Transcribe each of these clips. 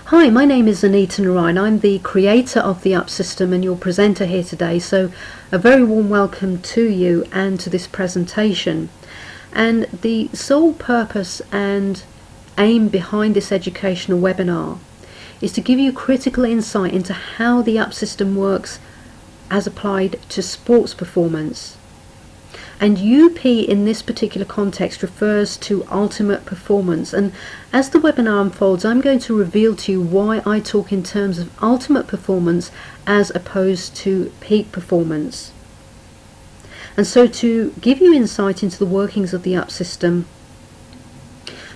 Hi, my name is Anita Narayan. I'm the creator of the Up System and your presenter here today. So a very warm welcome to you and to this presentation. And the sole purpose and aim behind this educational webinar is to give you critical insight into how the Up System works as applied to sports performance. And UP in this particular context refers to ultimate performance, and as the webinar unfolds I'm going to reveal to you why I talk in terms of ultimate performance as opposed to peak performance. And so to give you insight into the workings of the Up System,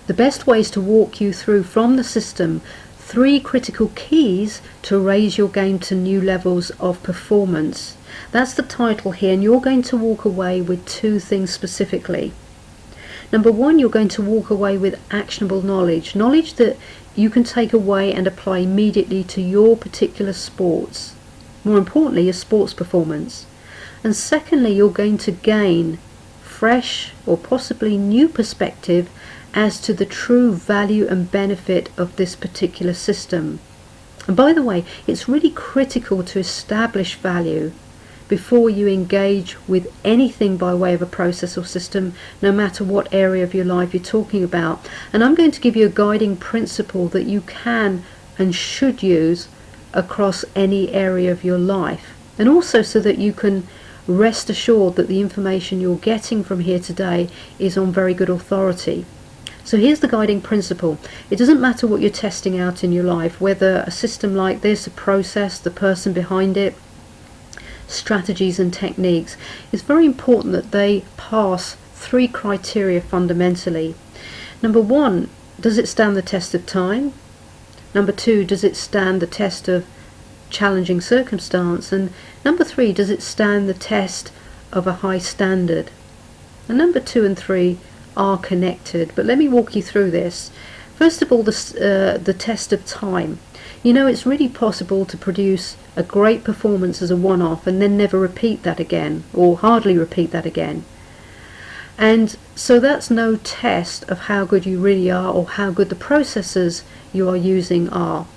the best way is to walk you through from the system 3 critical keys to raise your game to new levels of performance. That's the title here, and you're going to walk away with 2 things specifically. Number 1, you're going to walk away with actionable knowledge that you can take away and apply immediately to your particular sports, more importantly your sports performance. And secondly, you're going to gain fresh or possibly new perspective as to the true value and benefit of this particular system. And by the way, it's really critical to establish value before you engage with anything by way of a process or system, no matter what area of your life you're talking about. And I'm going to give you a guiding principle that you can and should use across any area of your life, and also so that you can rest assured that the information you're getting from here today is on very good authority. So here's the guiding principle. It doesn't matter what you're testing out in your life, whether a system like this, a process, the person behind it, strategies and techniques. It's very important that they pass 3 criteria fundamentally. Number 1, does it stand the test of time? Number 2, does it stand the test of challenging circumstance? And number 3, does it stand the test of a high standard? And number 2 and 3 are connected, but let me walk you through this. First of all, the test of time. You know, it's really possible to produce a great performance as a one-off and then never repeat that again, or hardly repeat that again. And so that's no test of how good you really are or how good the processes you are using are.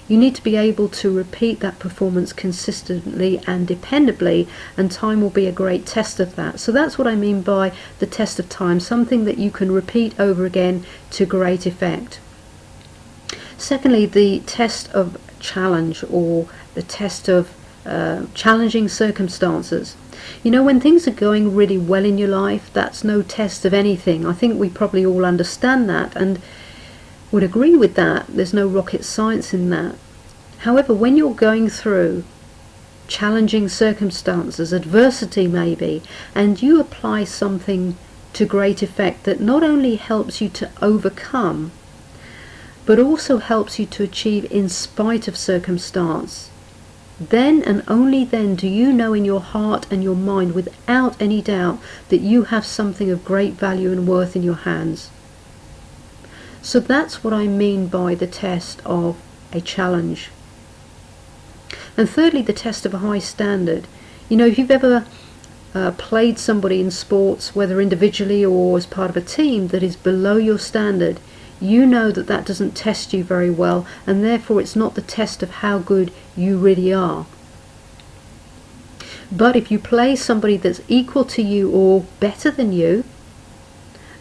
You need to be able to repeat that performance consistently and dependably, and time will be a great test of that. So that's what I mean by the test of time, something that you can repeat over again to great effect. Secondly, the test of challenge, or the test of challenging circumstances. You know, when things are going really well in your life, that's no test of anything. I think we probably all understand that and would agree with that. There's no rocket science in that. However, when you're going through challenging circumstances, adversity maybe, and you apply something to great effect that not only helps you to overcome, but also helps you to achieve in spite of circumstance, then and only then do you know in your heart and your mind without any doubt that you have something of great value and worth in your hands. So that's what I mean by the test of a challenge. And thirdly, the test of a high standard. You know, if you've ever played somebody in sports, whether individually or as part of a team, that is below your standard, you know that that doesn't test you very well, and therefore it's not the test of how good you really are. But if you play somebody that's equal to you or better than you,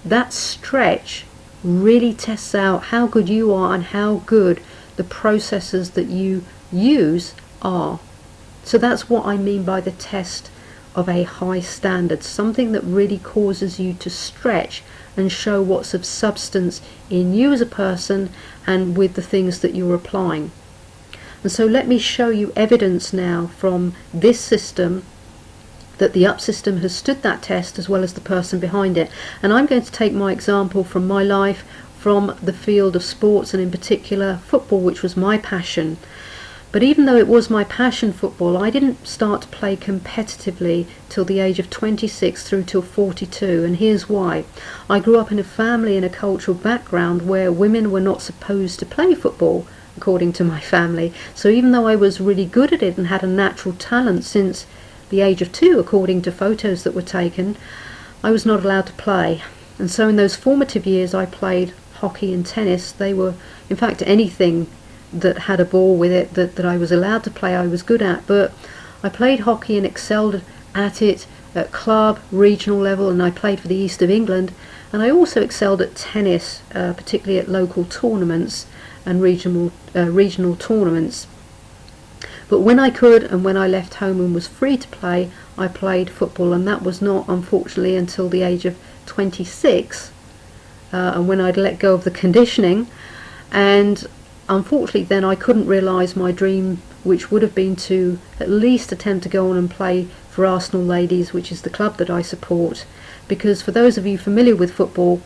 that stretch really tests out how good you are and how good the processes that you use are. So that's what I mean by the test of a high standard, something that really causes you to stretch and show what's of substance in you as a person and with the things that you're applying. And so let me show you evidence now from this system that the Up System has stood that test, as well as the person behind it. And I'm going to take my example from my life, from the field of sports, and in particular football, which was my passion. But even though it was my passion, football, I didn't start to play competitively till the age of 26 through till 42, and here's why. I grew up in a family and a cultural background where women were not supposed to play football, according to my family. So even though I was really good at it and had a natural talent since the age of 2, according to photos that were taken, I was not allowed to play. And so in those formative years I played hockey and tennis. They were, in fact, anything that had a ball with it that I was allowed to play, I was good at. But I played hockey and excelled at it at club, regional level, and I played for the East of England. And I also excelled at tennis, particularly at local tournaments and regional tournaments. But when I could, and when I left home and was free to play, I played football, and that was not, unfortunately, until the age of 26, and when I'd let go of the conditioning. And unfortunately then I couldn't realise my dream, which would have been to at least attempt to go on and play for Arsenal Ladies, which is the club that I support. Because for those of you familiar with football,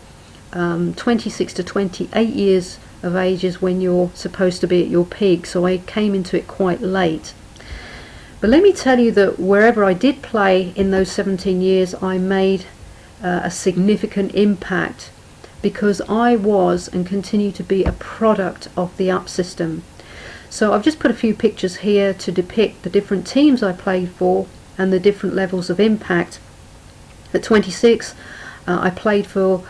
26 to 28 years of age is when you're supposed to be at your peak, so I came into it quite late. But let me tell you that wherever I did play in those 17 years, I made a significant impact, because I was and continue to be a product of the UP system. So I've just put a few pictures here to depict the different teams I played for and the different levels of impact. At 26, I played for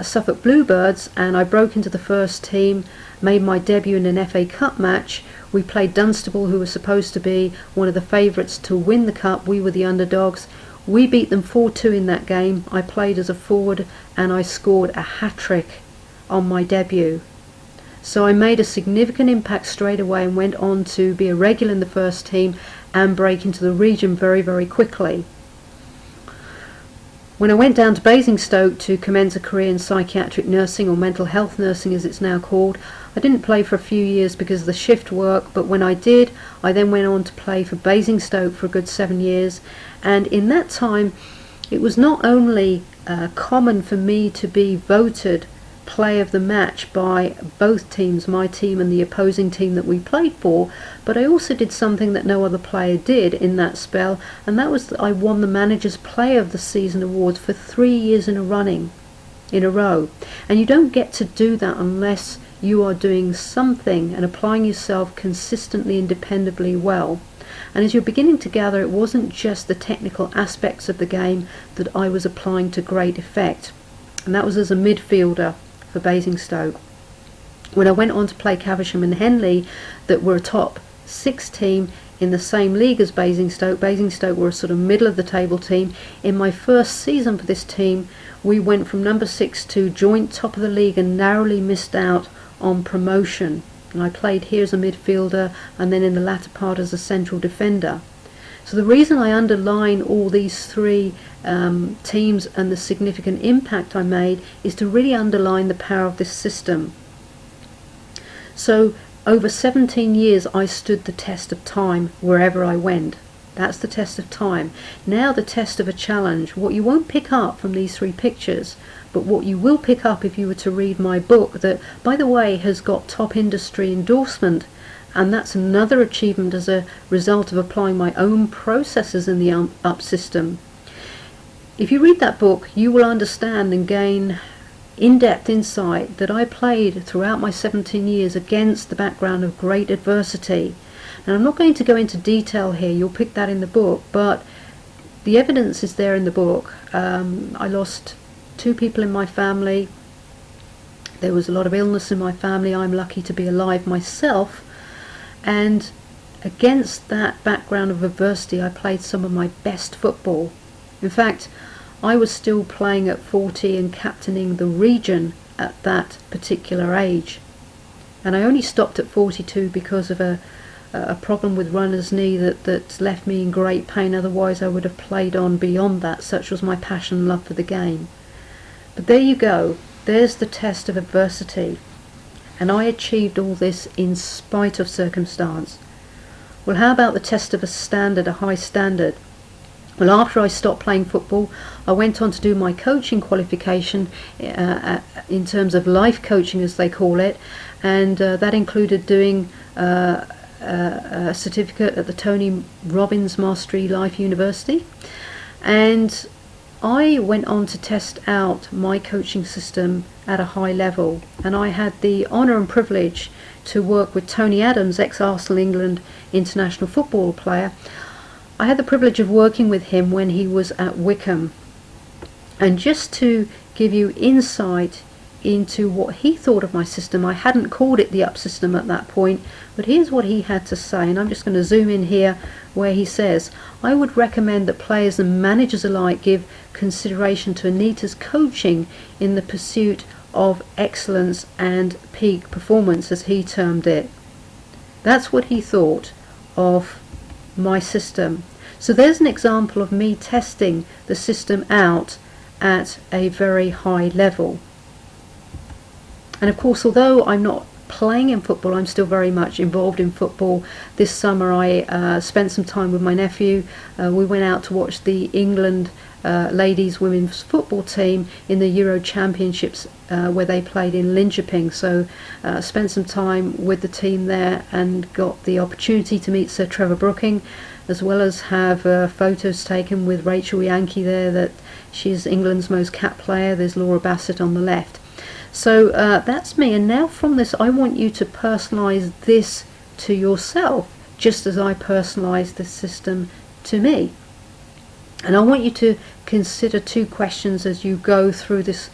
Suffolk Bluebirds, and I broke into the first team, made my debut in an FA Cup match. We played Dunstable, who were supposed to be one of the favourites to win the cup. We were the underdogs. We beat them 4-2 in that game. I played as a forward and I scored a hat-trick on my debut. So I made a significant impact straight away and went on to be a regular in the first team and break into the region very, very quickly. When I went down to Basingstoke to commence a career in psychiatric nursing, or mental health nursing as it's now called, I didn't play for a few years because of the shift work, but when I did, I then went on to play for Basingstoke for a good 7 years. And in that time, it was not only common for me to be voted play of the match by both teams, my team and the opposing team that we played for, but I also did something that no other player did in that spell, and that was that I won the Manager's Player of the Season awards for 3 years in a row. And you don't get to do that unless you are doing something and applying yourself consistently and dependably well. And as you're beginning to gather, it wasn't just the technical aspects of the game that I was applying to great effect, and that was as a midfielder for Basingstoke. When I went on to play Caversham and Henley, that were a top 6 team in the same league as Basingstoke. Basingstoke were a sort of middle of the table team. In my first season for this team, we went from number 6 to joint top of the league and narrowly missed out on promotion. And I played here as a midfielder and then in the latter part as a central defender. So the reason I underline all these 3 teams and the significant impact I made is to really underline the power of this system. So over 17 years I stood the test of time wherever I went. That's the test of time. Now the test of a challenge, what you won't pick up from these 3 pictures, but what you will pick up if you were to read my book, that by the way has got top industry endorsement, and that's another achievement as a result of applying my own processes in the UP system. If you read that book, you will understand and gain in-depth insight that I played throughout my 17 years against the background of great adversity. And I'm not going to go into detail here, you'll pick that in the book, but the evidence is there in the book. I lost 2 people in my family. There was a lot of illness in my family. I'm lucky to be alive myself. And against that background of adversity, I played some of my best football. In fact, I was still playing at 40 and captaining the region at that particular age. And I only stopped at 42 because of a problem with runner's knee that left me in great pain. Otherwise I would have played on beyond that. Such was my passion and love for the game. But there you go. There's the test of adversity. And I achieved all this in spite of circumstance. Well, how about the test of a high standard? Well, after I stopped playing football, I went on to do my coaching qualification in terms of life coaching, as they call it, and that included doing a certificate at the Tony Robbins Mastery Life University. And I went on to test out my coaching system at a high level, and I had the honour and privilege to work with Tony Adams, ex-Arsenal England international football player. I had the privilege of working with him when he was at Wickham. And just to give you insight into what he thought of my system. I hadn't called it the up system at that point, but here's what he had to say, and I'm just going to zoom in here where he says, I would recommend that players and managers alike give consideration to Anita's coaching in the pursuit of excellence and peak performance, as he termed it. That's what he thought of my system. So there's an example of me testing the system out at a very high level. And of course, although I'm not playing in football, I'm still very much involved in football. This summer I spent some time with my nephew. We went out to watch the England ladies women's football team in the Euro Championships where they played in Linköping. So spent some time with the team there and got the opportunity to meet Sir Trevor Brooking, as well as have photos taken with Rachel Yankee there, that she's England's most capped player. There's Laura Bassett on the left. So that's me, and now from this I want you to personalise this to yourself, just as I personalised the system to me. And I want you to consider two questions as you go through this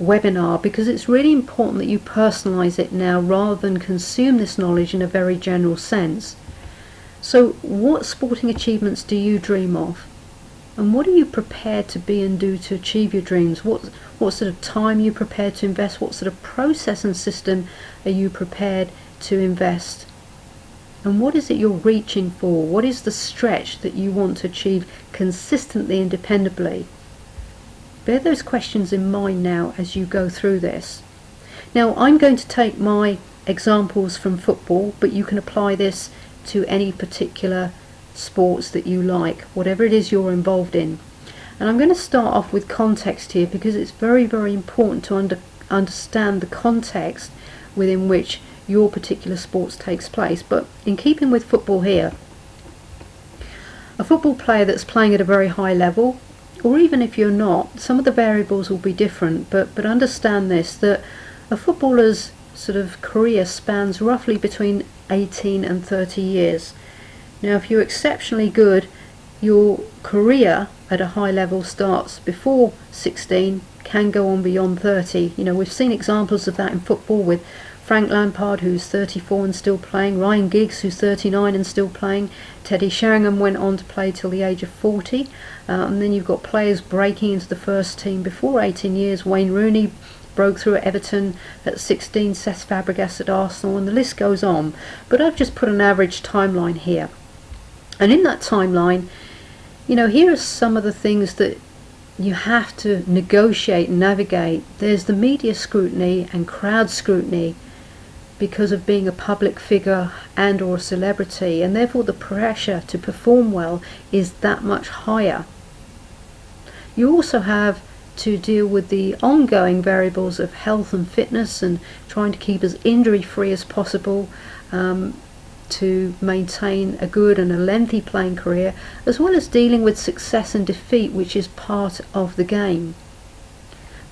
webinar, because it's really important that you personalise it now rather than consume this knowledge in a very general sense. So what sporting achievements do you dream of? And what are you prepared to be and do to achieve your dreams? What sort of time are you prepared to invest? What sort of process and system are you prepared to invest? And what is it you're reaching for? What is the stretch that you want to achieve consistently and dependably? Bear those questions in mind now as you go through this. Now, I'm going to take my examples from football, but you can apply this to any particular sports that you like, whatever it is you're involved in. And I'm going to start off with context here, because it's very, very important to understand the context within which your particular sports takes place. But in keeping with football here, a football player that's playing at a very high level, or even if you're not, some of the variables will be different, but understand this, that a footballer's sort of career spans roughly between 18 and 30 years. Now, if you're exceptionally good, your career at a high level starts before 16, can go on beyond 30. You know, we've seen examples of that in football with Frank Lampard, who's 34 and still playing, Ryan Giggs, who's 39 and still playing, Teddy Sheringham went on to play till the age of 40, and then you've got players breaking into the first team before 18 years. Wayne Rooney broke through at Everton at 16, Cesc Fabregas at Arsenal, and the list goes on. But I've just put an average timeline here. And in that timeline, you know, here are some of the things that you have to negotiate and navigate. There's the media scrutiny and crowd scrutiny because of being a public figure and or a celebrity, and therefore the pressure to perform well is that much higher. You also have to deal with the ongoing variables of health and fitness and trying to keep as injury free as possible, to maintain a good and a lengthy playing career, as well as dealing with success and defeat, which is part of the game.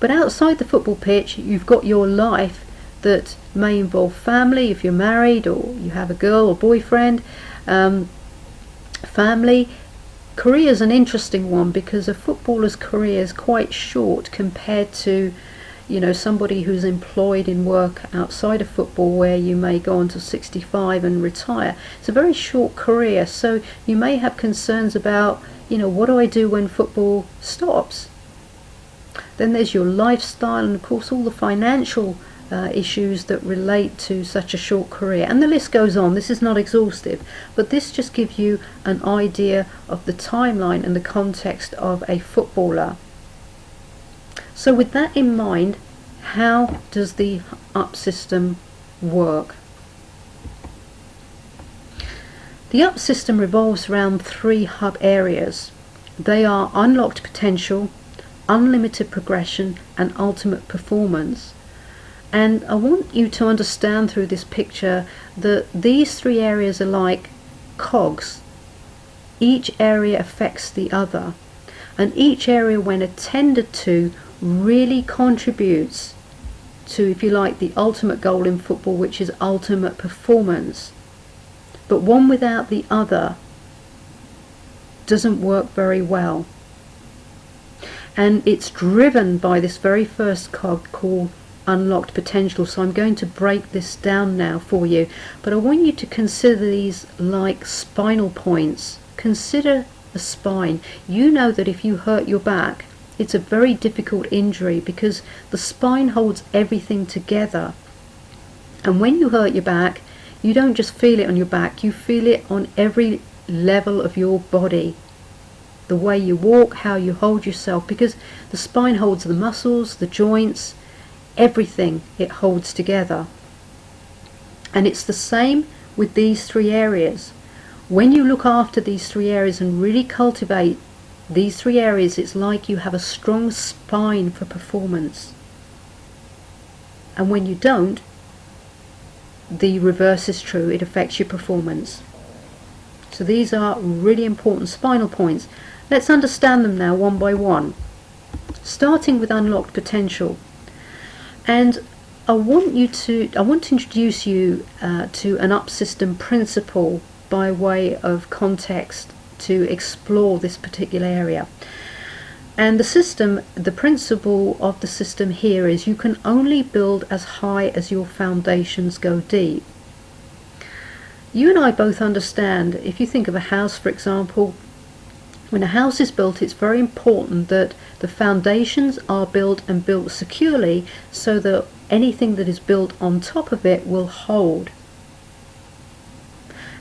But outside the football pitch, you've got your life that may involve family, if you're married or you have a girl or boyfriend. Family. Career is an interesting one, because a footballer's career is quite short compared to, you know, somebody who's employed in work outside of football, where you may go on to 65 and retire. It's a very short career, so you may have concerns about, you know, what do I do when football stops? Then there's your lifestyle, and of course all the financial issues that relate to such a short career, and the list goes on. This is not exhaustive, but this just gives you an idea of the timeline and the context of a footballer. So with that in mind, how does the UP system work? The UP system revolves around three hub areas. They are unlocked potential, unlimited progression, and ultimate performance. And I want you to understand through this picture that these three areas are like cogs. Each area affects the other, and each area, when attended to, really contributes to, if you like, the ultimate goal in football, which is ultimate performance. But one without the other doesn't work very well. And it's driven by this very first cog called unlocked potential. So I'm going to break this down now for you, but I want you to consider these like spinal points. Consider a spine. You know that if you hurt your back, it's a very difficult injury because the spine holds everything together. And when you hurt your back, you don't just feel it on your back, you feel it on every level of your body. The way you walk, how you hold yourself, because the spine holds the muscles, the joints, everything it holds together. And it's the same with these three areas. When you look after these three areas and really cultivate these three areas, it's like you have a strong spine for performance. And when you don't, the reverse is true. It affects your performance. So these are really important spinal points. Let's understand them now one by one, starting with unlocked potential. And I want to introduce you to an up system principle by way of context to explore this particular area. And the principle of the system here is you can only build as high as your foundations go deep. You and I both understand, if you think of a house, for example, when a house is built, it's very important that the foundations are built and built securely so that anything that is built on top of it will hold.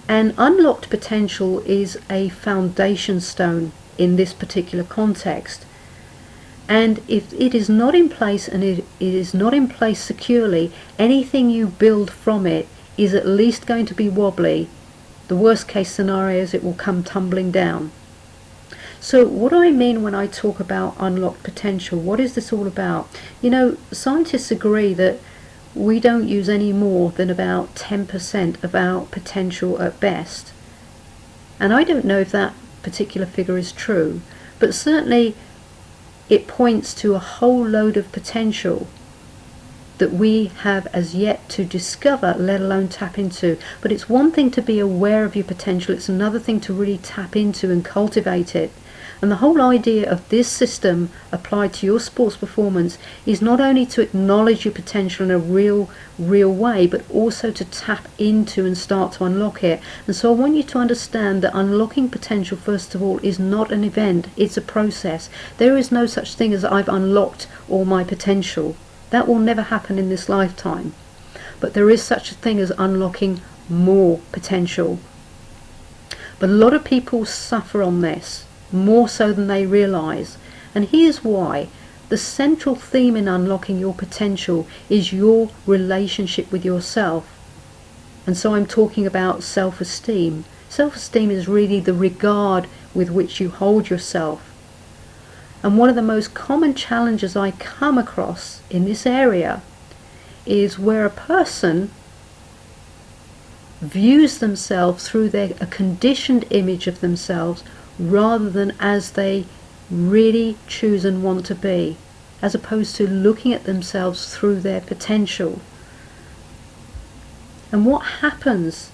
And unlocked potential is a foundation stone in this particular context. And if it is not in place, and it is not in place securely, anything you build from it is at least going to be wobbly. The worst case scenario is it will come tumbling down. So what do I mean when I talk about unlocked potential? What is this all about? You know, scientists agree that we don't use any more than about 10% of our potential at best. And I don't know if that particular figure is true, but certainly it points to a whole load of potential that we have as yet to discover, let alone tap into. But it's one thing to be aware of your potential, it's another thing to really tap into and cultivate it. And the whole idea of this system applied to your sports performance is not only to acknowledge your potential in a real way, but also to tap into and start to unlock it. And so I want you to understand that unlocking potential, first of all, is not an event, it's a process. There is no such thing as I've unlocked all my potential. That will never happen in this lifetime. But there is such a thing as unlocking more potential. But a lot of people suffer on this, more so than they realize. And here's why. The central theme in unlocking your potential is your relationship with yourself. And so I'm talking about self-esteem. Self-esteem is really the regard with which you hold yourself. And one of the most common challenges I come across in this area is where a person views themselves through a conditioned image of themselves rather than as they really choose and want to be, as opposed to looking at themselves through their potential. And what happens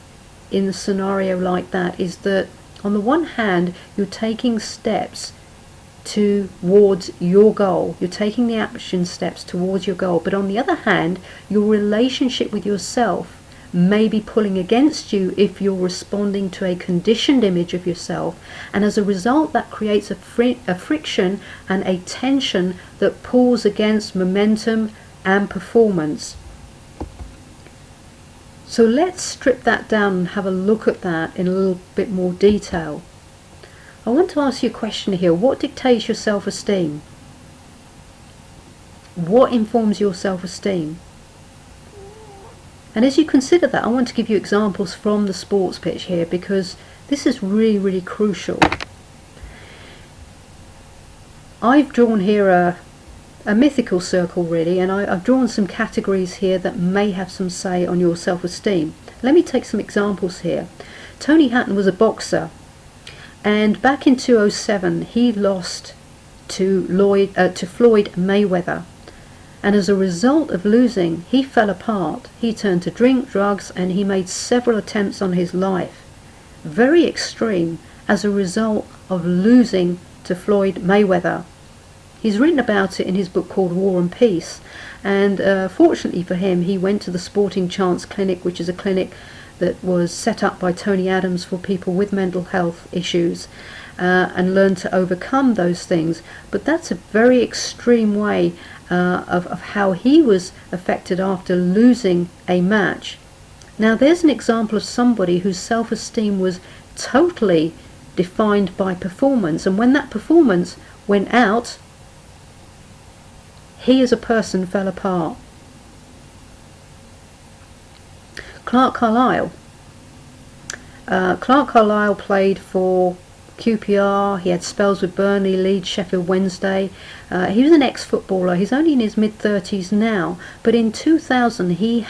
in a scenario like that is that on the one hand you're taking steps towards your goal, you're taking the action steps towards your goal, but on the other hand your relationship with yourself may be pulling against you if you're responding to a conditioned image of yourself, and as a result that creates a friction and a tension that pulls against momentum and performance. So let's strip that down and have a look at that in a little bit more detail. I want to ask you a question here. What dictates your self-esteem? What informs your self-esteem? And as you consider that, I want to give you examples from the sports pitch here, because this is really crucial. I've drawn here a mythical circle really, and I've drawn some categories here that may have some say on your self-esteem. Let me take some examples here. Tony Hatton was a boxer, and back in 2007 he lost to Floyd Mayweather. And as a result of losing, he fell apart. He turned to drink, drugs, and he made several attempts on his life. Very extreme as a result of losing to Floyd Mayweather. He's written about it in his book called War and Peace. And fortunately for him, he went to the Sporting Chance Clinic, which is a clinic that was set up by Tony Adams for people with mental health issues, and learned to overcome those things. But that's a very extreme way of how he was affected after losing a match. Now there's an example of somebody whose self-esteem was totally defined by performance, and when that performance went out, he as a person fell apart. Clark Carlisle. Clark Carlisle played for QPR. He had spells with Burnley, Leeds, Sheffield Wednesday. He was an ex-footballer. He's only in his mid-30s now, but in 2000 he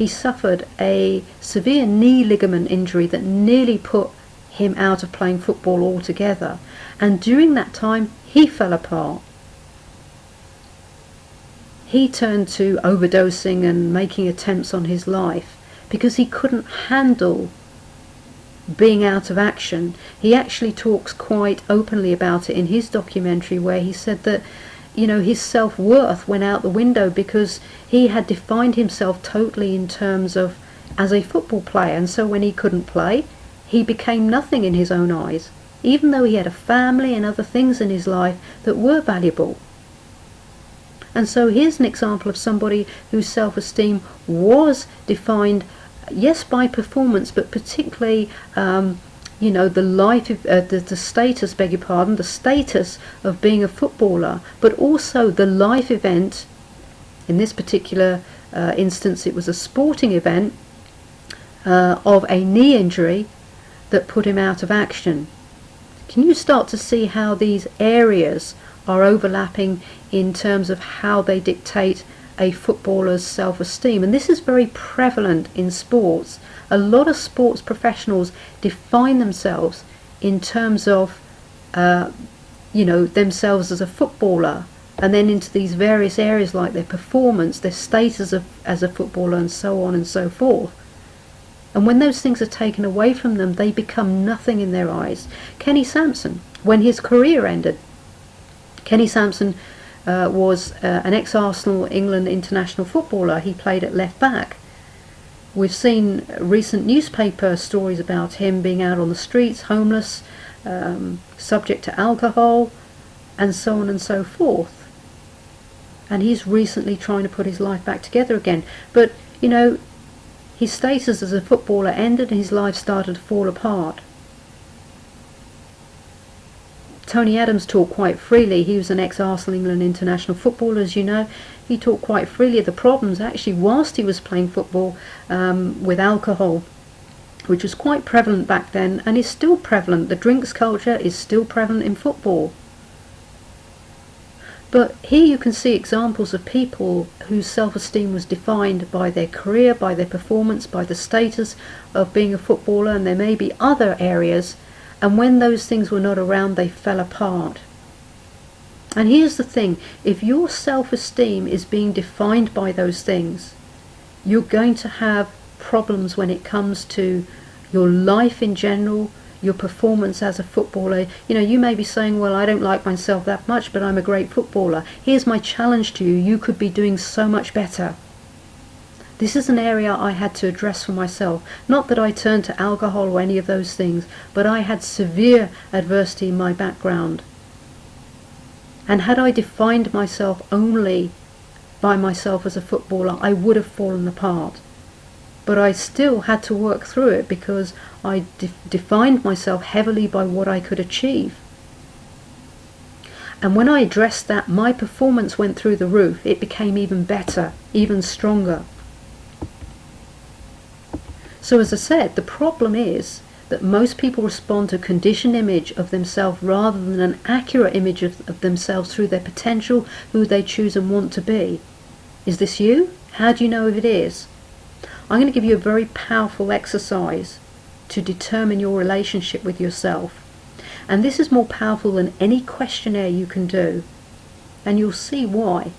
suffered a severe knee ligament injury that nearly put him out of playing football altogether, and during that time he fell apart. He turned to overdosing and making attempts on his life because he couldn't handle being out of action. He actually talks quite openly about it in his documentary, where he said that, you know, his self-worth went out the window because he had defined himself totally in terms of as a football player, and so when he couldn't play, he became nothing in his own eyes, even though he had a family and other things in his life that were valuable. And so here's an example of somebody whose self-esteem was defined, yes, by performance, but particularly you know, the status, beg your pardon, the status of being a footballer, but also the life event. In this particular instance, it was a sporting event of a knee injury that put him out of action. Can you start to see how these areas are overlapping in terms of how they dictate a footballer's self-esteem? And this is very prevalent in sports. A lot of sports professionals define themselves in terms of you know, themselves as a footballer, and then into these various areas like their performance, their status as a footballer, and so on and so forth. And when those things are taken away from them, they become nothing in their eyes. Kenny Sampson, when his career ended, Kenny Sampson was an ex-Arsenal England international footballer. He played at left back. We've seen recent newspaper stories about him being out on the streets, homeless, subject to alcohol, and so on and so forth. And he's recently trying to put his life back together again. But, you know, his status as a footballer ended and his life started to fall apart. Tony Adams talked quite freely. He was an ex-Arsenal England international footballer, as you know. He talked quite freely of the problems actually whilst he was playing football with alcohol, which was quite prevalent back then and is still prevalent. The drinks culture is still prevalent in football. But here you can see examples of people whose self-esteem was defined by their career, by their performance, by the status of being a footballer, and there may be other areas, and when those things were not around, they fell apart. And here's the thing, if your self-esteem is being defined by those things, you're going to have problems when it comes to your life in general, your performance as a footballer. You know, you may be saying, well, I don't like myself that much, but I'm a great footballer. Here's my challenge to you. You could be doing so much better. This is an area I had to address for myself. Not that I turned to alcohol or any of those things, but I had severe adversity in my background. And had I defined myself only by myself as a footballer, I would have fallen apart. But I still had to work through it because I defined myself heavily by what I could achieve. And when I addressed that, my performance went through the roof. It became even better, even stronger. So as I said, the problem is that most people respond to a conditioned image of themselves rather than an accurate image of themselves through their potential, who they choose and want to be. Is this you? How do you know if it is? I'm going to give you a very powerful exercise to determine your relationship with yourself. And this is more powerful than any questionnaire you can do. And you'll see why.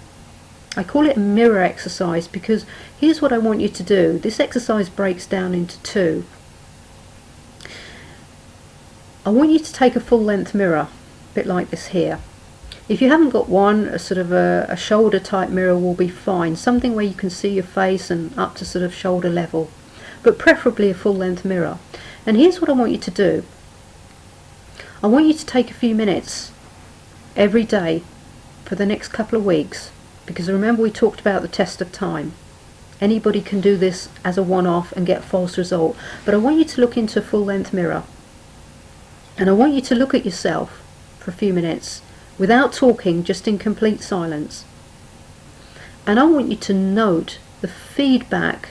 I call it a mirror exercise because here's what I want you to do. This exercise breaks down into two. I want you to take a full-length mirror, a bit like this here. If you haven't got one, a sort of a shoulder type mirror will be fine. Something where you can see your face and up to sort of shoulder level, but preferably a full length mirror. And here's what I want you to do. I want you to take a few minutes every day for the next couple of weeks, because remember we talked about the test of time. Anybody can do this as a one-off and get a false result, but I want you to look into a full length mirror, and I want you to look at yourself for a few minutes without talking, just in complete silence. And I want you to note the feedback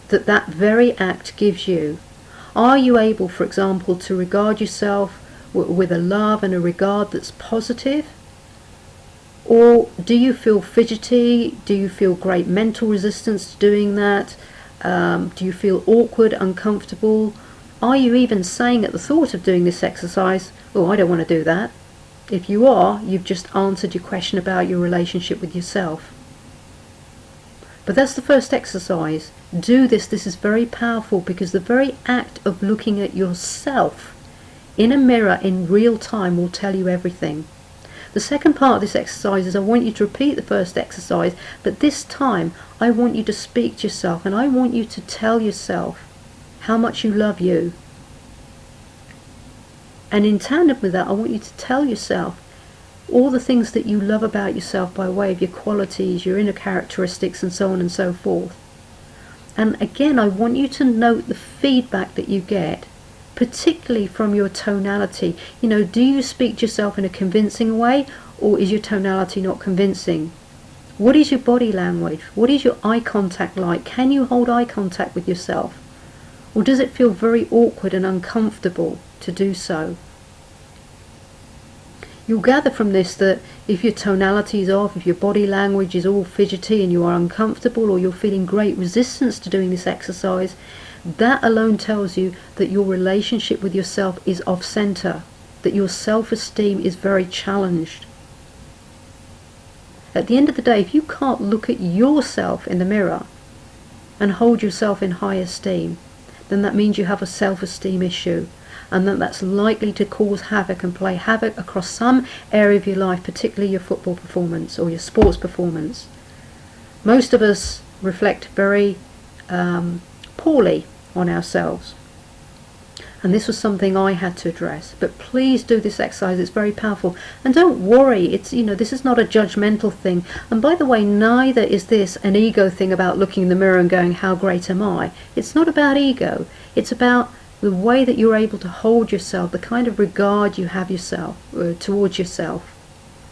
that that very act gives you. Are you able, for example, to regard yourself with a love and a regard that's positive? Or do you feel fidgety? Do you feel great mental resistance to doing that? Do you feel awkward, uncomfortable? Are you even saying at the thought of doing this exercise, oh, I don't want to do that? If you are, you've just answered your question about your relationship with yourself. But that's the first exercise. Do this. This is very powerful, because the very act of looking at yourself in a mirror in real time will tell you everything. The second part of this exercise is I want you to repeat the first exercise, but this time I want you to speak to yourself, and I want you to tell yourself how much you love you. And in tandem with that, I want you to tell yourself all the things that you love about yourself by way of your qualities, your inner characteristics, and so on and so forth. And again, I want you to note the feedback that you get, particularly from your tonality. You know, do you speak to yourself in a convincing way, or is your tonality not convincing? What is your body language? What is your eye contact like? Can you hold eye contact with yourself? Or does it feel very awkward and uncomfortable to do so? You'll gather from this that if your tonality is off, if your body language is all fidgety and you are uncomfortable, or you're feeling great resistance to doing this exercise, that alone tells you that your relationship with yourself is off center, that your self-esteem is very challenged. At the end of the day, if you can't look at yourself in the mirror and hold yourself in high esteem, then that means you have a self-esteem issue, and that's likely to cause havoc and play havoc across some area of your life, particularly your football performance or your sports performance. Most of us reflect very poorly on ourselves, and this was something I had to address. But please do this exercise. It's very powerful, and don't worry, it's, you know, this is not a judgmental thing. And by the way, neither is this an ego thing about looking in the mirror and going, how great am I? It's not about ego. It's about the way that you're able to hold yourself, the kind of regard you have yourself towards yourself.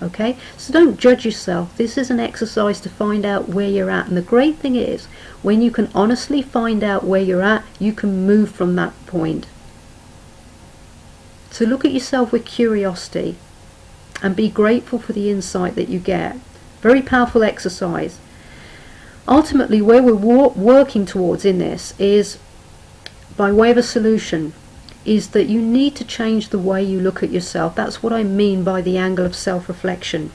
Okay, so don't judge yourself. This is an exercise to find out where you're at, and the great thing is, when you can honestly find out where you're at, you can move from that point. So look at yourself with curiosity and be grateful for the insight that you get. Very powerful exercise. Ultimately, where we're working towards in this is, by way of a solution, is that you need to change the way you look at yourself. That's what I mean by the angle of self-reflection.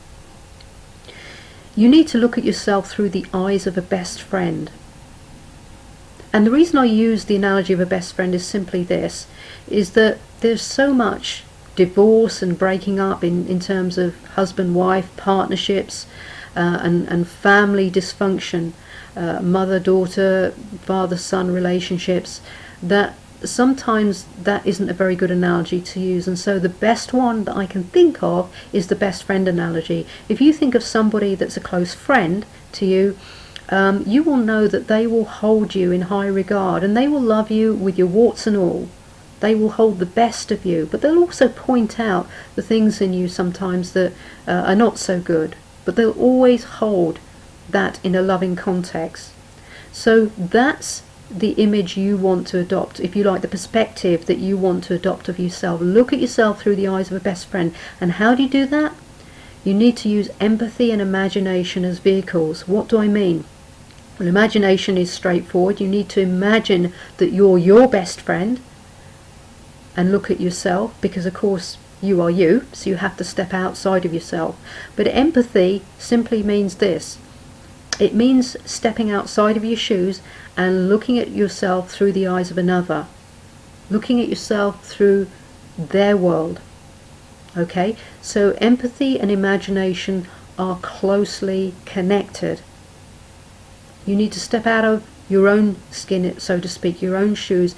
You need to look at yourself through the eyes of a best friend. And the reason I use the analogy of a best friend is simply this, is that there's so much divorce and breaking up in terms of husband-wife partnerships and family dysfunction, mother-daughter, father-son relationships, that sometimes that isn't a very good analogy to use. And so the best one that I can think of is the best friend analogy. If you think of somebody that's a close friend to you, you will know that they will hold you in high regard, and they will love you with your warts and all. They will hold the best of you, but they'll also point out the things in you sometimes that are not so good, but they'll always hold that in a loving context. So that's the image you want to adopt, if you like, the perspective that you want to adopt of yourself. Look at yourself through the eyes of a best friend. And how do you do that? You need to use empathy and imagination as vehicles. What do I mean? Well, imagination is straightforward. You need to imagine that you're your best friend and look at yourself, because of course you are you, so you have to step outside of yourself. But empathy simply means this. It means stepping outside of your shoes and looking at yourself through the eyes of another, looking at yourself through their world. Okay, so empathy and imagination are closely connected. You need to step out of your own skin, so to speak, your own shoes,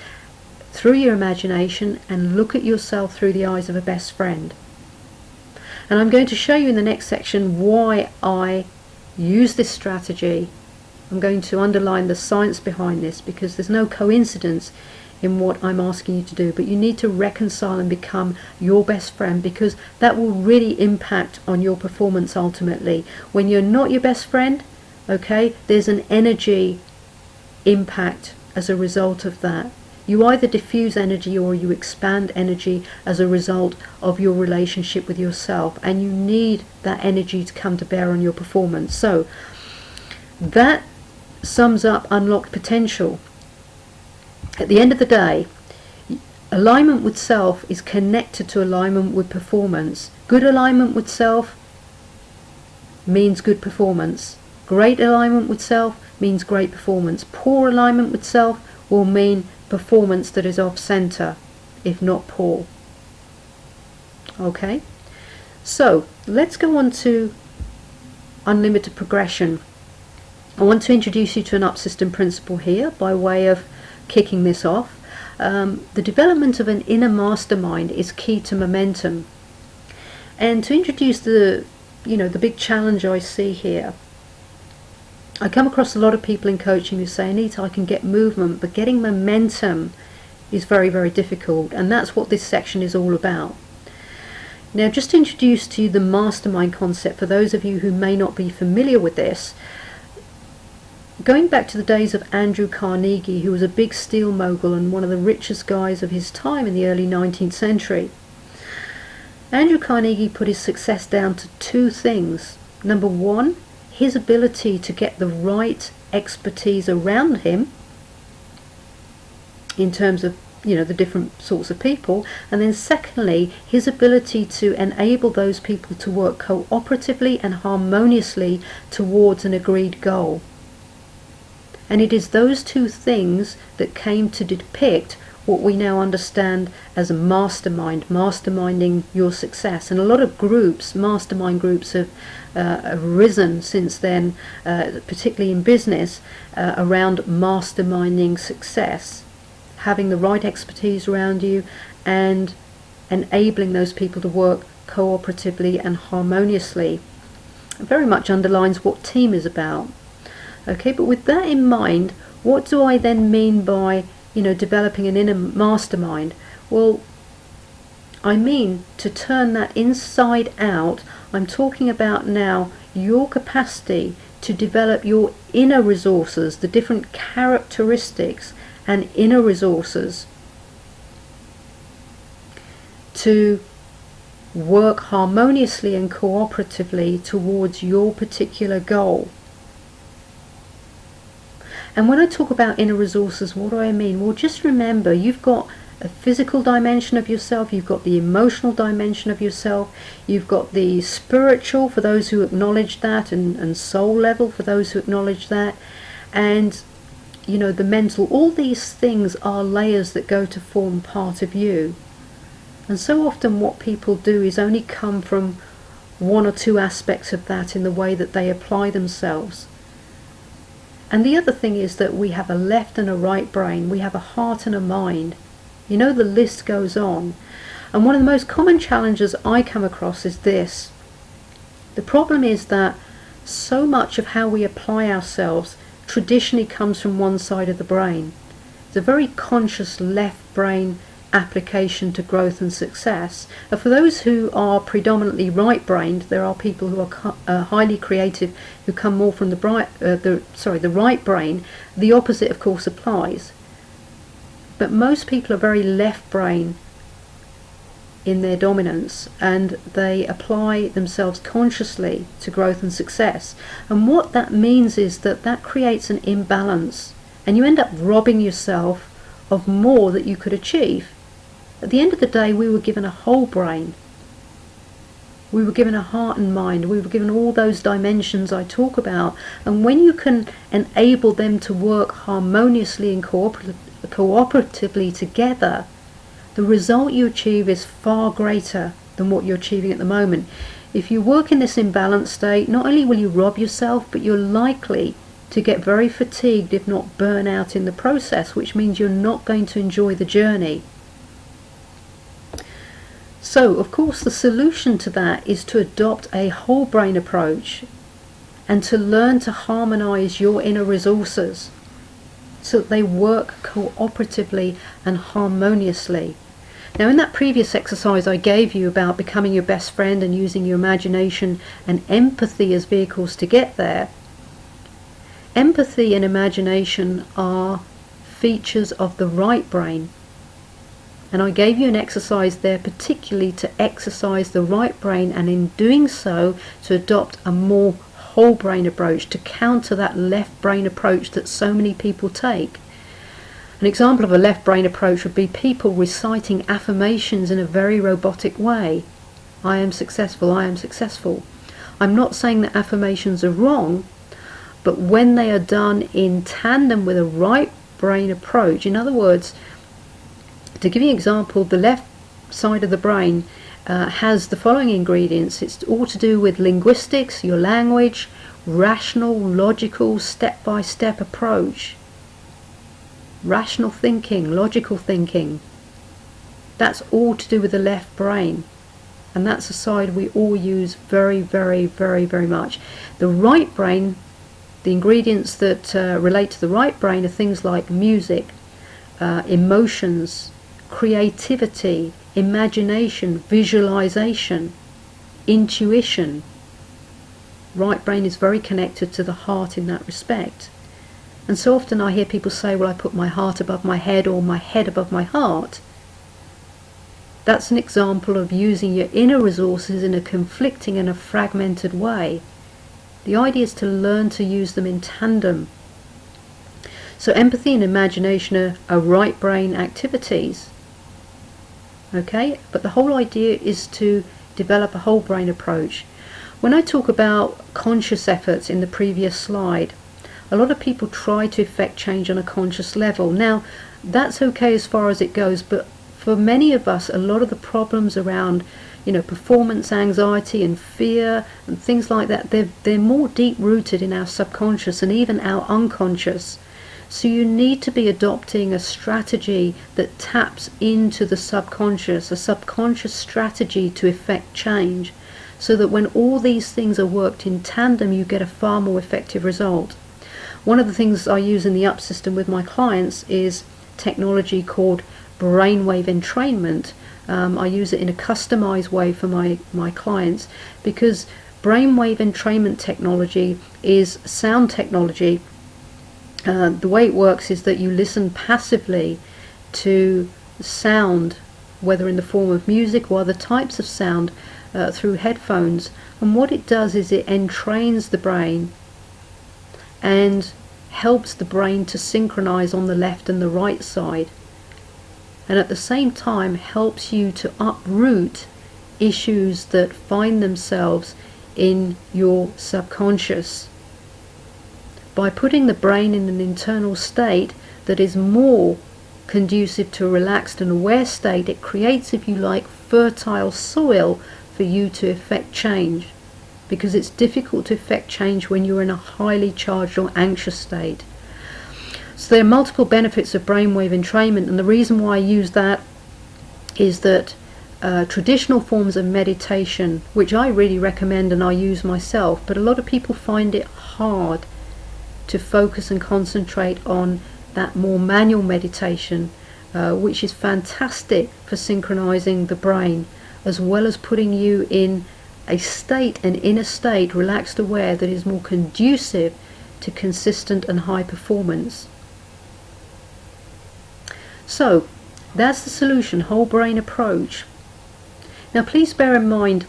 through your imagination, and look at yourself through the eyes of a best friend. And I'm going to show you in the next section why I use this strategy. I'm going to underline the science behind this, because there's no coincidence in what I'm asking you to do, but you need to reconcile and become your best friend, because that will really impact on your performance ultimately. When you're not your best friend, okay, there's an energy impact as a result of that. You either diffuse energy or you expand energy as a result of your relationship with yourself, and you need that energy to come to bear on your performance. So that sums up unlocked potential. At the end of the day, alignment with self is connected to alignment with performance. Good alignment with self means good performance. Great alignment with self means great performance. Poor alignment with self will mean performance that is off center, if not poor. Okay, so let's go on to unlimited progression. I want to introduce you to an up system principle here by way of kicking this off. The development of an inner mastermind is key to momentum. And to introduce the big challenge I see here, I come across a lot of people in coaching who say, Anita, I can get movement, but getting momentum is very, very difficult. And that's what this section is all about. Now, just to introduce to you the mastermind concept, for those of you who may not be familiar with this, going back to the days of Andrew Carnegie, who was a big steel mogul and one of the richest guys of his time in the early 19th century, Andrew Carnegie put his success down to two things. Number one, his ability to get the right expertise around him in terms of the different sorts of people, and then secondly, his ability to enable those people to work cooperatively and harmoniously towards an agreed goal. And it is those two things that came to depict what we now understand as a mastermind, masterminding your success. And a lot of groups, mastermind groups, have arisen since then, particularly in business, around masterminding success, having the right expertise around you and enabling those people to work cooperatively and harmoniously. It very much underlines what team is about. Okay, but with that in mind, what do I then mean by developing an inner mastermind? Well, I mean to turn that inside out. I'm talking about now your capacity to develop your inner resources, the different characteristics and inner resources to work harmoniously and cooperatively towards your particular goal. And when I talk about inner resources, what do I mean? Well, just remember, you've got a physical dimension of yourself, you've got the emotional dimension of yourself, you've got the spiritual for those who acknowledge that, and soul level for those who acknowledge that, and the mental. All these things are layers that go to form part of you. And so often what people do is only come from one or two aspects of that in the way that they apply themselves. And the other thing is that we have a left and a right brain, we have a heart and a mind. The list goes on. And one of the most common challenges I come across is this. The problem is that so much of how we apply ourselves traditionally comes from one side of the brain. It's a very conscious left brain application to growth and success. And for those who are predominantly right-brained, there are people who are highly creative who come more from the right brain. The opposite, of course, applies. But most people are very left brain in their dominance, and they apply themselves consciously to growth and success. And what that means is that creates an imbalance, and you end up robbing yourself of more that you could achieve. At the end of the day, we were given a whole brain. We were given a heart and mind. We were given all those dimensions I talk about. And when you can enable them to work harmoniously and cooperatively together, the result you achieve is far greater than what you're achieving at the moment. If you work in this imbalanced state, not only will you rob yourself, but you're likely to get very fatigued, if not burn out in the process, which means you're not going to enjoy the journey. So, of course, the solution to that is to adopt a whole brain approach and to learn to harmonize your inner resources so that they work cooperatively and harmoniously. Now, in that previous exercise I gave you about becoming your best friend and using your imagination and empathy as vehicles to get there, empathy and imagination are features of the right brain. And I gave you an exercise there particularly to exercise the right brain, and in doing so to adopt a more whole brain approach to counter that left brain approach that so many people take. An example of a left brain approach would be people reciting affirmations in a very robotic way. I am successful, I am successful. I'm not saying that affirmations are wrong, but when they are done in tandem with a right brain approach, in other words, to give you an example, the left side of the brain has the following ingredients. It's all to do with linguistics, your language, rational, logical, step-by-step approach. Rational thinking, logical thinking. That's all to do with the left brain. And that's a side we all use very, very, very, very much. The right brain, the ingredients that relate to the right brain are things like music, emotions, creativity, imagination, visualization, intuition. Right brain is very connected to the heart in that respect. And so often I hear people say, well, I put my heart above my head or my head above my heart. That's an example of using your inner resources in a conflicting and a fragmented way. The idea is to learn to use them in tandem. So empathy and imagination are right brain activities. Okay, but the whole idea is to develop a whole brain approach. When I talk about conscious efforts in the previous slide, a lot of people try to effect change on a conscious level. Now, that's okay as far as it goes, but for many of us, a lot of the problems around, performance anxiety and fear and things like that, they're more deep-rooted in our subconscious and even our unconscious. So you need to be adopting a strategy that taps into the subconscious, a subconscious strategy to effect change, so that when all these things are worked in tandem, you get a far more effective result. One of the things I use in the UP system with my clients is technology called brainwave entrainment. I use it in a customized way for my clients, because brainwave entrainment technology is sound technology. The way it works is that you listen passively to sound, whether in the form of music or other types of sound, through headphones. And what it does is it entrains the brain and helps the brain to synchronize on the left and the right side, and at the same time helps you to uproot issues that find themselves in your subconscious. By putting the brain in an internal state that is more conducive to a relaxed and aware state, it creates, if you like, fertile soil for you to effect change, because it's difficult to effect change when you're in a highly charged or anxious state. So there are multiple benefits of brainwave entrainment, and the reason why I use that is that traditional forms of meditation, which I really recommend and I use myself, but a lot of people find it hard to focus and concentrate on that more manual meditation, which is fantastic for synchronizing the brain, as well as putting you in a state, an inner state, relaxed, aware, that is more conducive to consistent and high performance. So that's the solution, whole brain approach. Now please bear in mind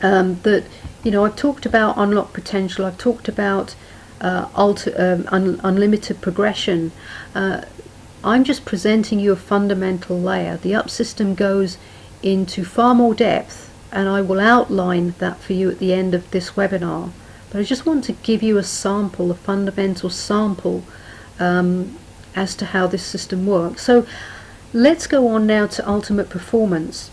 that I've talked about unlocked potential, I've talked about unlimited progression. I'm just presenting you a fundamental layer. The UP system goes into far more depth, and I will outline that for you at the end of this webinar. But I just want to give you a sample, a fundamental sample, as to how this system works. So let's go on now to ultimate performance.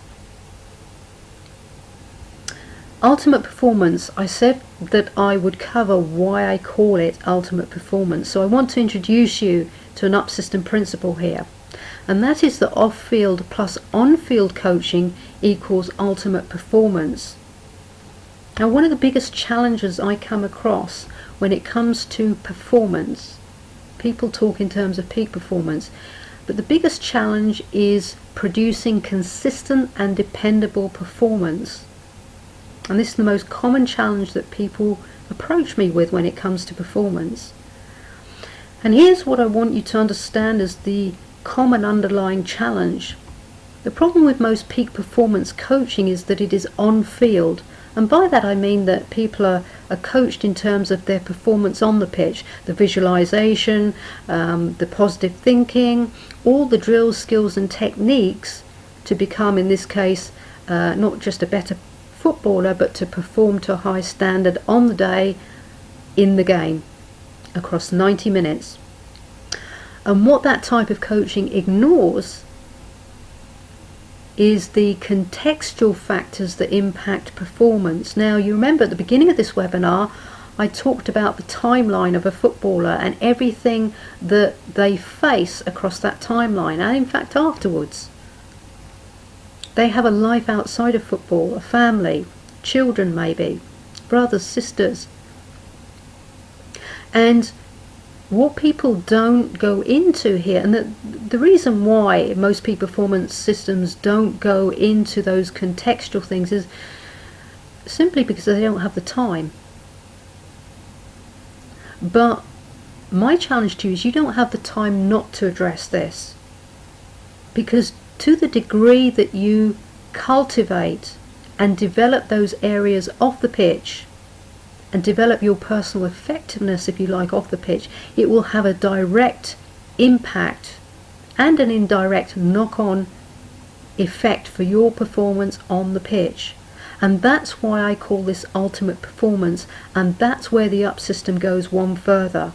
Ultimate performance, I said that I would cover why I call it ultimate performance. So I want to introduce you to an up-system principle here. And that is that off-field plus on-field coaching equals ultimate performance. Now, one of the biggest challenges I come across when it comes to performance, people talk in terms of peak performance, but the biggest challenge is producing consistent and dependable performance. And this is the most common challenge that people approach me with when it comes to performance. And here's what I want you to understand as the common underlying challenge. The problem with most peak performance coaching is that it is on field. And by that I mean that people are coached in terms of their performance on the pitch, the visualization, the positive thinking, all the drills, skills and techniques to become, in this case, not just a better footballer, but to perform to a high standard on the day, in the game, across 90 minutes. And what that type of coaching ignores is the contextual factors that impact performance. Now, you remember at the beginning of this webinar I talked about the timeline of a footballer and everything that they face across that timeline, and in fact afterwards. They have a life outside of football, a family, children maybe, brothers, sisters. And what people don't go into here, and the reason why most peak performance systems don't go into those contextual things is simply because they don't have the time. But my challenge to you is you don't have the time not to address this, because to the degree that you cultivate and develop those areas off the pitch and develop your personal effectiveness, if you like, off the pitch, it will have a direct impact and an indirect knock-on effect for your performance on the pitch. And that's why I call this ultimate performance, and that's where the up system goes one further.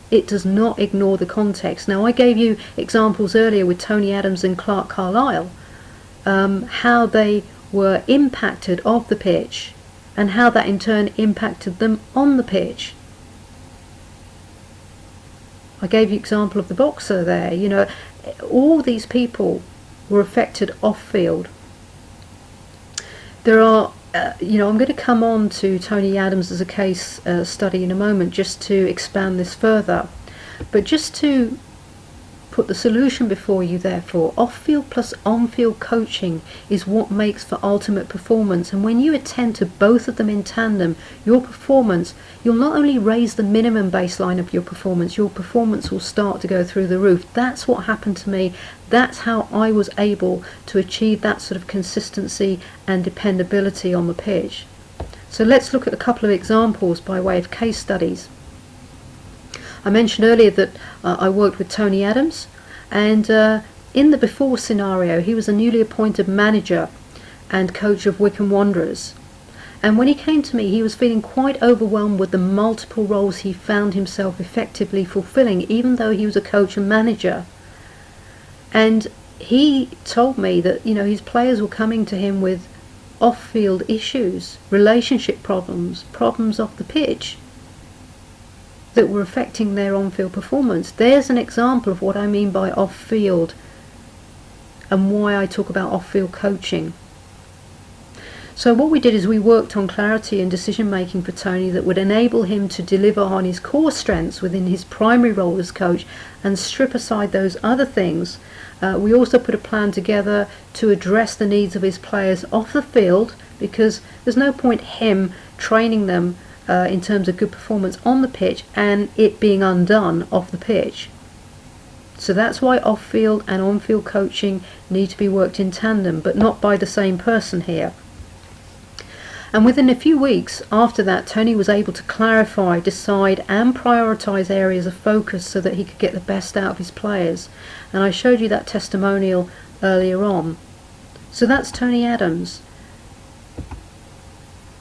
It does not ignore the context. Now, I gave you examples earlier with Tony Adams and Clark Carlisle, how they were impacted off the pitch and how that in turn impacted them on the pitch. I gave you an example of the boxer there. You know, all these people were affected off field. There are, I'm going to come on to Tony Adams as a case study in a moment, just to expand this further. But just to put the solution before you, therefore, off-field plus on-field coaching is what makes for ultimate performance. And when you attend to both of them in tandem, your performance, you'll not only raise the minimum baseline of your performance will start to go through the roof. That's what happened to me. That's how I was able to achieve that sort of consistency and dependability on the pitch. So let's look at a couple of examples by way of case studies. I mentioned earlier that I worked with Tony Adams, and in the before scenario he was a newly appointed manager and coach of Wycombe Wanderers, and when he came to me he was feeling quite overwhelmed with the multiple roles he found himself effectively fulfilling, even though he was a coach and manager. And he told me that his players were coming to him with off-field issues, relationship problems off the pitch, that were affecting their on-field performance. There's an example of what I mean by off-field and why I talk about off-field coaching. So what we did is we worked on clarity and decision making for Tony that would enable him to deliver on his core strengths within his primary role as coach and strip aside those other things. We also put a plan together to address the needs of his players off the field, because there's no point him training them in terms of good performance on the pitch and it being undone off the pitch. So that's why off-field and on-field coaching need to be worked in tandem, but not by the same person here. And within a few weeks after that, Tony was able to clarify, decide and prioritise areas of focus so that he could get the best out of his players. And I showed you that testimonial earlier on. So that's Tony Adams.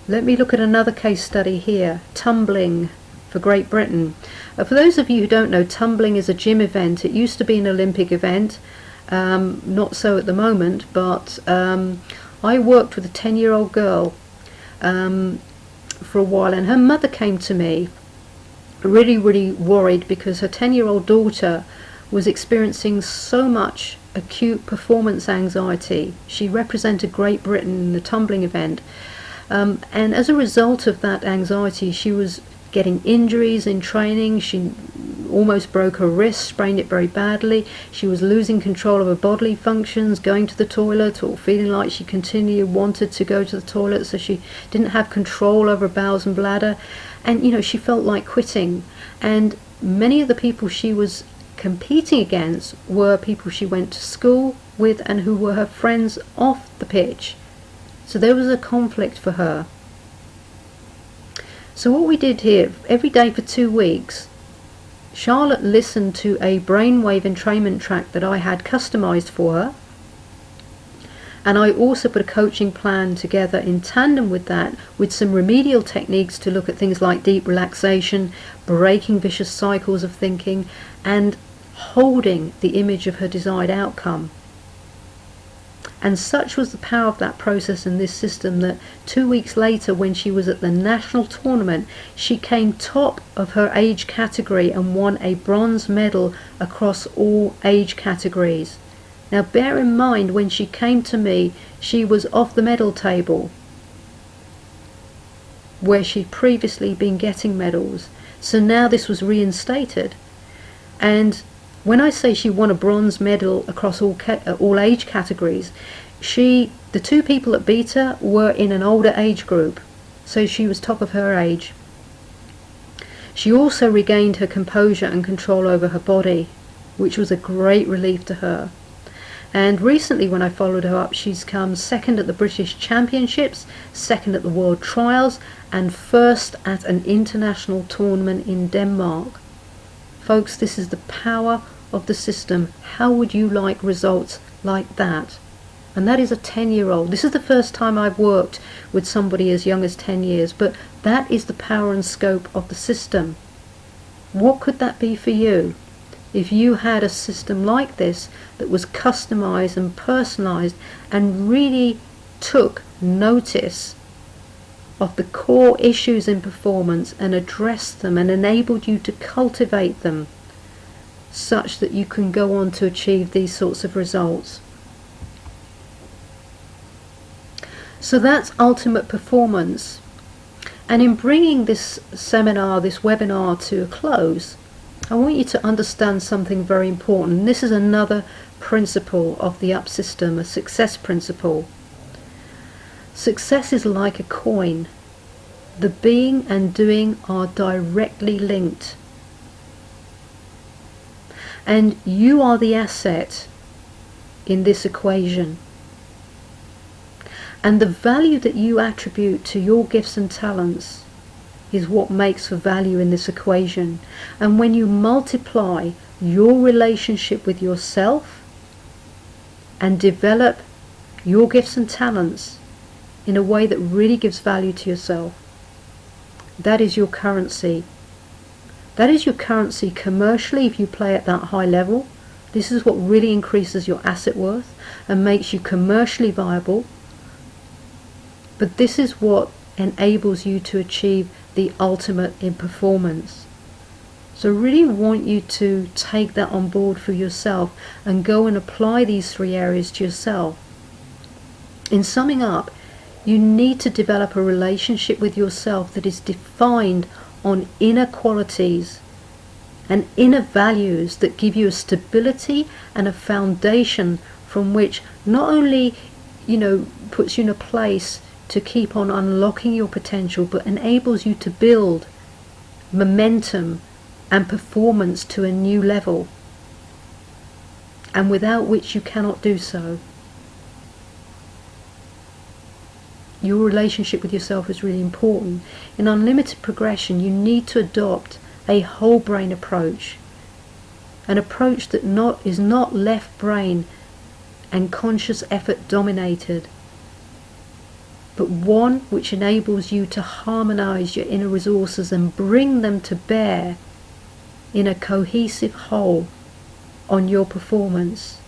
Let me look at another case study here, tumbling for Great Britain. For those of you who don't know, tumbling is a gym event. It used to be an Olympic event, not so at the moment, but I worked with a 10-year-old girl for a while, and her mother came to me really worried because her 10-year-old daughter was experiencing so much acute performance anxiety. She represented Great Britain in the tumbling event, and as a result of that anxiety, she was getting injuries in training. She almost broke her wrist, sprained it very badly. She was losing control of her bodily functions, going to the toilet or feeling like she continually wanted to go to the toilet, so she didn't have control over her bowels and bladder. And she felt like quitting. And many of the people she was competing against were people she went to school with and who were her friends off the pitch. So there was a conflict for her. So what we did here, every day for 2 weeks, Charlotte listened to a brainwave entrainment track that I had customized for her, and I also put a coaching plan together in tandem with that, with some remedial techniques to look at things like deep relaxation, breaking vicious cycles of thinking, and holding the image of her desired outcome. And such was the power of that process in this system that 2 weeks later, when she was at the national tournament, she came top of her age category and won a bronze medal across all age categories. Now bear in mind, when she came to me, she was off the medal table where she'd previously been getting medals. So now this was reinstated. And when I say she won a bronze medal across all age categories, the 2 people that beat her were in an older age group, so she was top of her age. She also regained her composure and control over her body, which was a great relief to her. And recently, when I followed her up, she's come second at the British Championships, second at the World Trials, and first at an international tournament in Denmark. Folks, this is the power of the system. How would you like results like that? And that is a 10-year-old. This is the first time I've worked with somebody as young as 10 years, but that is the power and scope of the system. What could that be for you if you had a system like this that was customized and personalized and really took notice of the core issues in performance and addressed them and enabled you to cultivate them such that you can go on to achieve these sorts of results? So that's ultimate performance. And in bringing this seminar, this webinar to a close, I want you to understand something very important. This is another principle of the UP system, a success principle. Success is like a coin. The being and doing are directly linked. And you are the asset in this equation. And the value that you attribute to your gifts and talents is what makes for value in this equation. And when you multiply your relationship with yourself and develop your gifts and talents in a way that really gives value to yourself, that is your currency. That is your currency commercially if you play at that high level. This is what really increases your asset worth and makes you commercially viable. But this is what enables you to achieve the ultimate in performance. So I really want you to take that on board for yourself and go and apply these 3 areas to yourself. In summing up, you need to develop a relationship with yourself that is defined on inner qualities and inner values that give you a stability and a foundation from which not only, puts you in a place to keep on unlocking your potential, but enables you to build momentum and performance to a new level, and without which you cannot do so. Your relationship with yourself is really important. In unlimited progression, you need to adopt a whole brain approach, an approach that is not left brain and conscious effort dominated, but one which enables you to harmonize your inner resources and bring them to bear in a cohesive whole on your performance.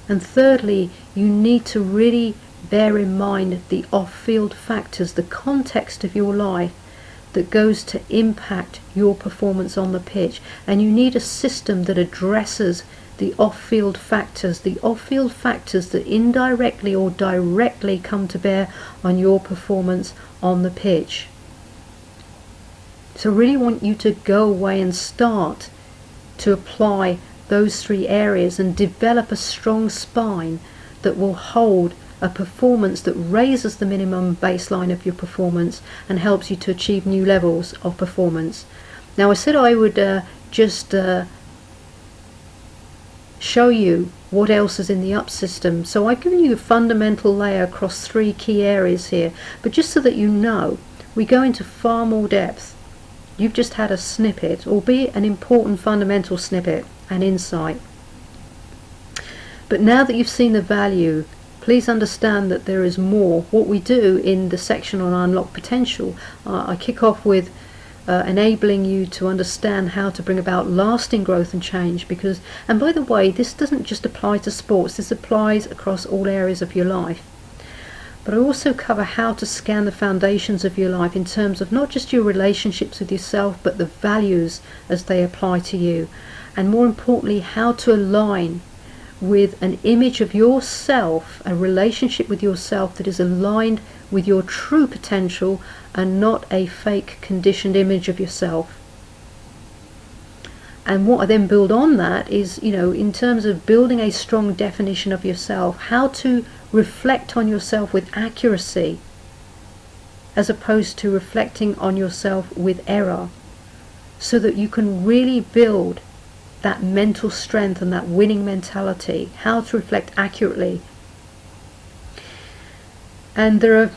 And thirdly, you need to really bear in mind the off-field factors, the context of your life that goes to impact your performance on the pitch. And you need a system that addresses the off-field factors that indirectly or directly come to bear on your performance on the pitch. So I really want you to go away and start to apply those 3 areas and develop a strong spine that will hold a performance that raises the minimum baseline of your performance and helps you to achieve new levels of performance. Now, I said I would just show you what else is in the UP system. So I've given you a fundamental layer across 3 key areas here, but just so that you know, we go into far more depth. You've just had a snippet, albeit an important fundamental snippet and insight. But now that you've seen the value, please understand that there is more. What we do in the section on unlock potential, I kick off with enabling you to understand how to bring about lasting growth and change, because, and by the way, this doesn't just apply to sports, this applies across all areas of your life. But I also cover how to scan the foundations of your life in terms of not just your relationships with yourself, but the values as they apply to you, and more importantly, how to align with an image of yourself, a relationship with yourself that is aligned with your true potential and not a fake conditioned image of yourself. And what I then build on that is, in terms of building a strong definition of yourself, how to reflect on yourself with accuracy as opposed to reflecting on yourself with error, so that you can really build that mental strength and that winning mentality, how to reflect accurately. And there are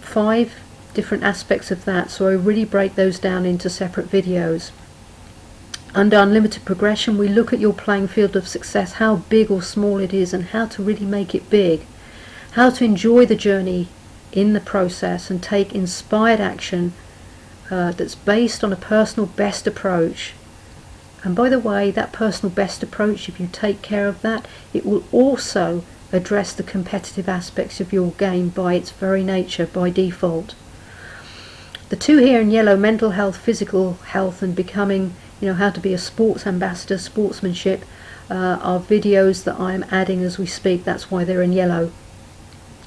5 different aspects of that, so I really break those down into separate videos. Under unlimited progression, we look at your playing field of success, how big or small it is, and how to really make it big, how to enjoy the journey in the process and take inspired action that's based on a personal best approach. And by the way, that personal best approach, if you take care of that, it will also address the competitive aspects of your game by its very nature, by default. The 2 here in yellow, mental health, physical health, and becoming, how to be a sports ambassador, sportsmanship, are videos that I'm adding as we speak. That's why they're in yellow.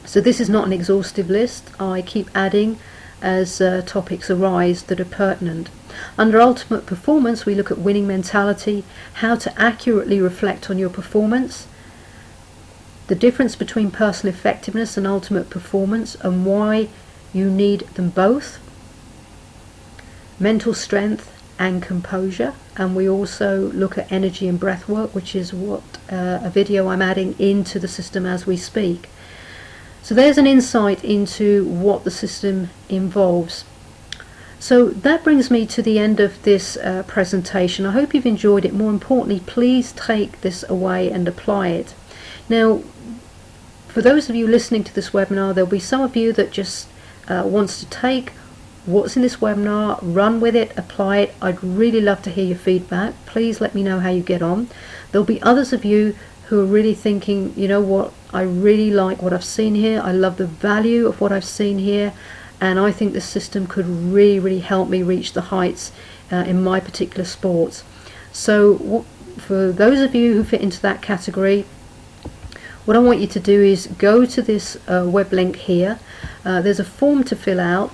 So this is not an exhaustive list. I keep adding as topics arise that are pertinent. Under ultimate performance, we look at winning mentality, how to accurately reflect on your performance, the difference between personal effectiveness and ultimate performance and why you need them both, mental strength and composure, and we also look at energy and breath work, which is what a video I'm adding into the system as we speak. So there's an insight into what the system involves. So that brings me to the end of this presentation. I hope you've enjoyed it. More importantly, please take this away and apply it. Now, for those of you listening to this webinar, there'll be some of you that just wants to take what's in this webinar, run with it, apply it. I'd really love to hear your feedback. Please let me know how you get on. There'll be others of you who are really thinking, you know what, I really like what I've seen here. I love the value of what I've seen here. And I think this system could really help me reach the heights in my particular sports. So for those of you who fit into that category, what I want you to do is go to this web link here. There's a form to fill out,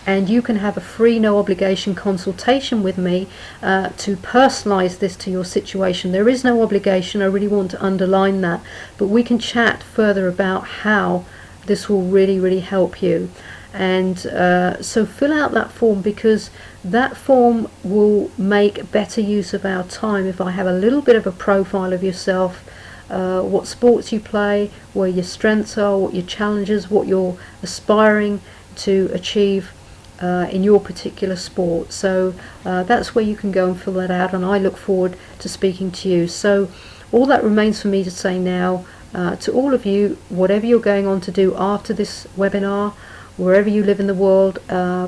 and you can have a free, no obligation consultation with me to personalize this to your situation. There is no obligation, I really want to underline that, but we can chat further about how this will really help you. And so fill out that form, because that form will make better use of our time if I have a little bit of a profile of yourself, what sports you play, where your strengths are, what your challenges, what you're aspiring to achieve in your particular sport. So that's where you can go and fill that out, and I look forward to speaking to you. So all that remains for me to say now to all of you, whatever you're going on to do after this webinar, wherever you live in the world,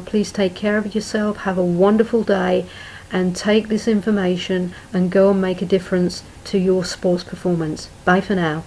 please take care of yourself, have a wonderful day, and take this information and go and make a difference to your sports performance. Bye for now.